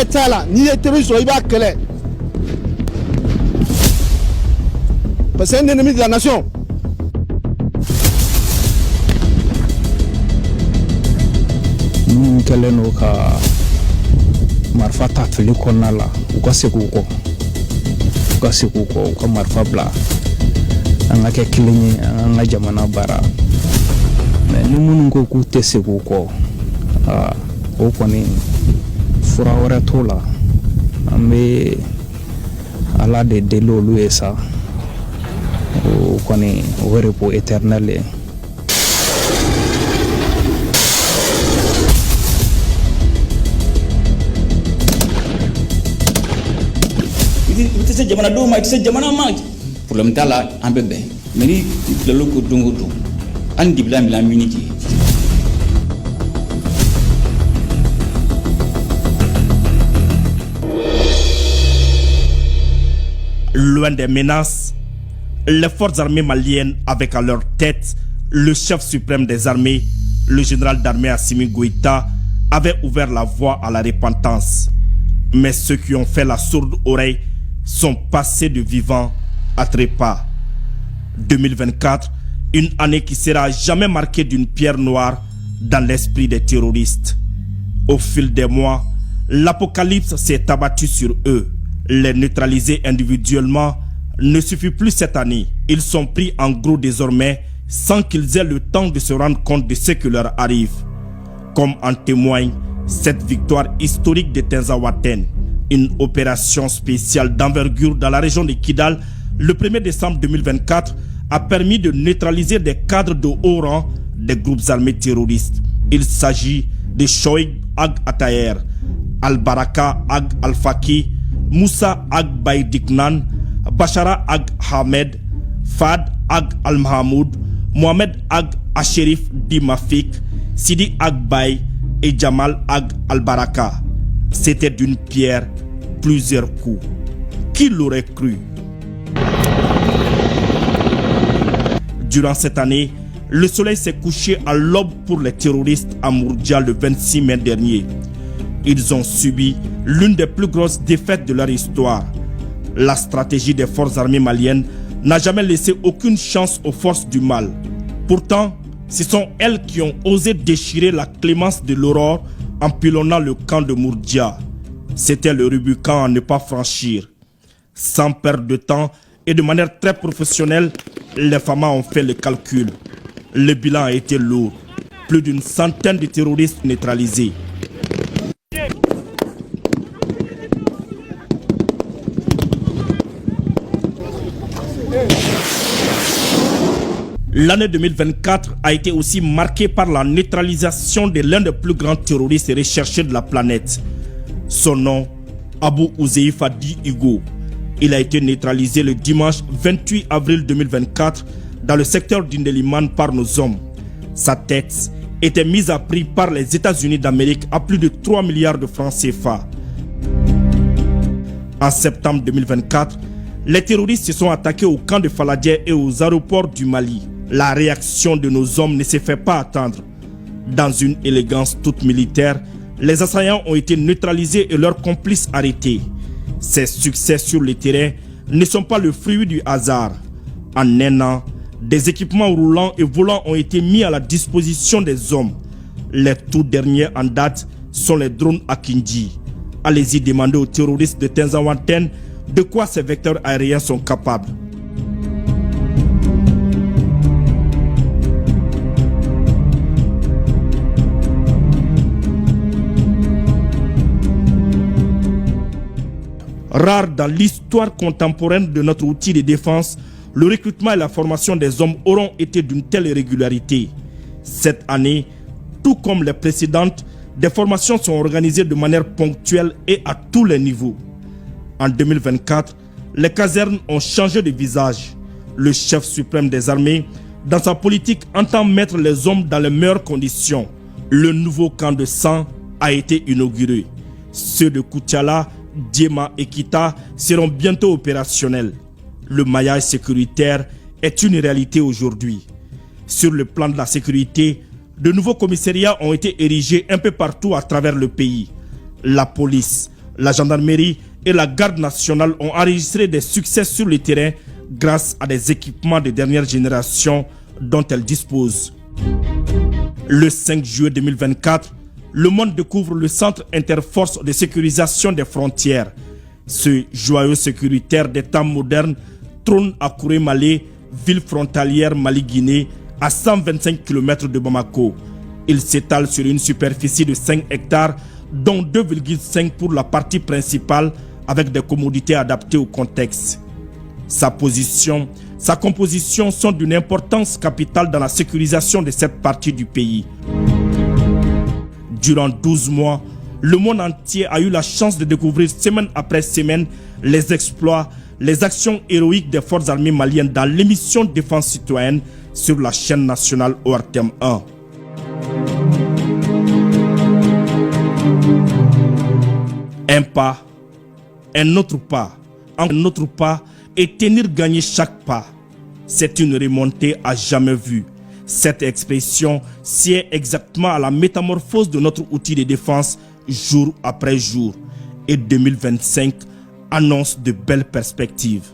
tala ni terroriste il va kele. Parce que c'est un ennemi de la nation. Nous keleno ka marfa ta fili konna la u ka segu ko ka marfa bla an ka kɛ kelen ye an ka jamana baara mais ni minnu ko k'u tɛ segu kɔ o kɔni fura wɛrɛ t'o la an bɛ ala de deli olu ye sa o kɔni o repos éternel ye. Itu se jamana do ma, itu se jamana ma. Problème ta la an bɛ bɛn mais ni tilalo ko don o don an dibila mi la miniti. Loin des menaces, les forces armées maliennes avec à leur tête le chef suprême des armées, le général d'armée Assimi Goïta, avaient ouvert la voie à la repentance. Mais ceux qui ont fait la sourde oreille sont passés de vivants à trépas. 2024, une année qui sera jamais marquée d'une pierre noire dans l'esprit des terroristes. Au fil des mois, l'apocalypse s'est abattu sur eux. Les neutraliser individuellement ne suffit plus cette année. Ils sont pris en gros désormais sans qu'ils aient le temps de se rendre compte de ce qui leur arrive. Comme en témoigne cette victoire historique de Tinzaouaten, une opération spéciale d'envergure dans la région de Kidal le 1er décembre 2024 a permis de neutraliser des cadres de haut rang des groupes armés terroristes. Il s'agit de Shoaib Ag Atayer, Al-Baraka Ag Al-Faki, Moussa Ag Baïdiknan, Bachara Ag Hamed, Fad Ag Al-Mahamoud, Mohamed Ag Asherif Dimafik, Sidi Ag Bay et Jamal Ag Al-Baraka. C'était d'une pierre plusieurs coups. Qui l'aurait cru? Durant cette année, le soleil s'est couché à l'aube pour les terroristes à Mourdia le 26 mai dernier. Ils ont subi l'une des plus grosses défaites de leur histoire. La stratégie des forces armées maliennes n'a jamais laissé aucune chance aux forces du mal. Pourtant, ce sont elles qui ont osé déchirer la clémence de l'aurore en pilonnant le camp de Mourdia. C'était le Rubicon à ne pas franchir. Sans perdre de temps et de manière très professionnelle, les FAMA ont fait le calcul. Le bilan a été lourd. Plus d'une centaine de terroristes neutralisés. L'année 2024 a été aussi marquée par la neutralisation de l'un des plus grands terroristes recherchés de la planète. Son nom, Abou Ouzeifa Di Hugo. Il a été neutralisé le dimanche 28 avril 2024 dans le secteur d'Indeliman par nos hommes. Sa tête était mise à prix par les États-Unis d'Amérique à plus de 3 milliards de francs CFA. En septembre 2024, les terroristes se sont attaqués au camp de Faladier et aux aéroports du Mali. La réaction de nos hommes ne s'est fait pas attendre. Dans une élégance toute militaire, les assaillants ont été neutralisés et leurs complices arrêtés. Ces succès sur le terrain ne sont pas le fruit du hasard. En un an, des équipements roulants et volants ont été mis à la disposition des hommes. Les tout derniers en date sont les drones Akinji. Allez-y demander aux terroristes de Tinzaouaten de quoi ces vecteurs aériens sont capables. Rare dans l'histoire contemporaine de notre outil de défense, le recrutement et la formation des hommes auront été d'une telle régularité. Cette année, tout comme les précédentes, des formations sont organisées de manière ponctuelle et à tous les niveaux. En 2024, les casernes ont changé de visage. Le chef suprême des armées, dans sa politique, entend mettre les hommes dans les meilleures conditions. Le nouveau camp de sang a été inauguré. Ceux de Koutiala, Diema et Kita seront bientôt opérationnels. Le maillage sécuritaire est une réalité aujourd'hui. Sur le plan de la sécurité, de nouveaux commissariats ont été érigés un peu partout à travers le pays. La police, la gendarmerie et la garde nationale ont enregistré des succès sur le terrain grâce à des équipements de dernière génération dont elles disposent. Le 5 juillet 2024, le monde découvre le Centre Interforce de sécurisation des frontières. Ce joyau sécuritaire des temps modernes trône à Kourémalé, ville frontalière Mali-Guinée, à 125 km de Bamako. Il s'étale sur une superficie de 5 hectares, dont 2,5 pour la partie principale, avec des commodités adaptées au contexte. Sa composition sont d'une importance capitale dans la sécurisation de cette partie du pays. Durant 12 mois, le monde entier a eu la chance de découvrir semaine après semaine les exploits, les actions héroïques des forces armées maliennes dans l'émission Défense citoyenne sur la chaîne nationale ORTM 1. Un pas, un autre pas et tenir gagner chaque pas. C'est une remontée à jamais vue. Cette expression sied exactement à la métamorphose de notre outil de défense jour après jour. Et 2025 annonce de belles perspectives.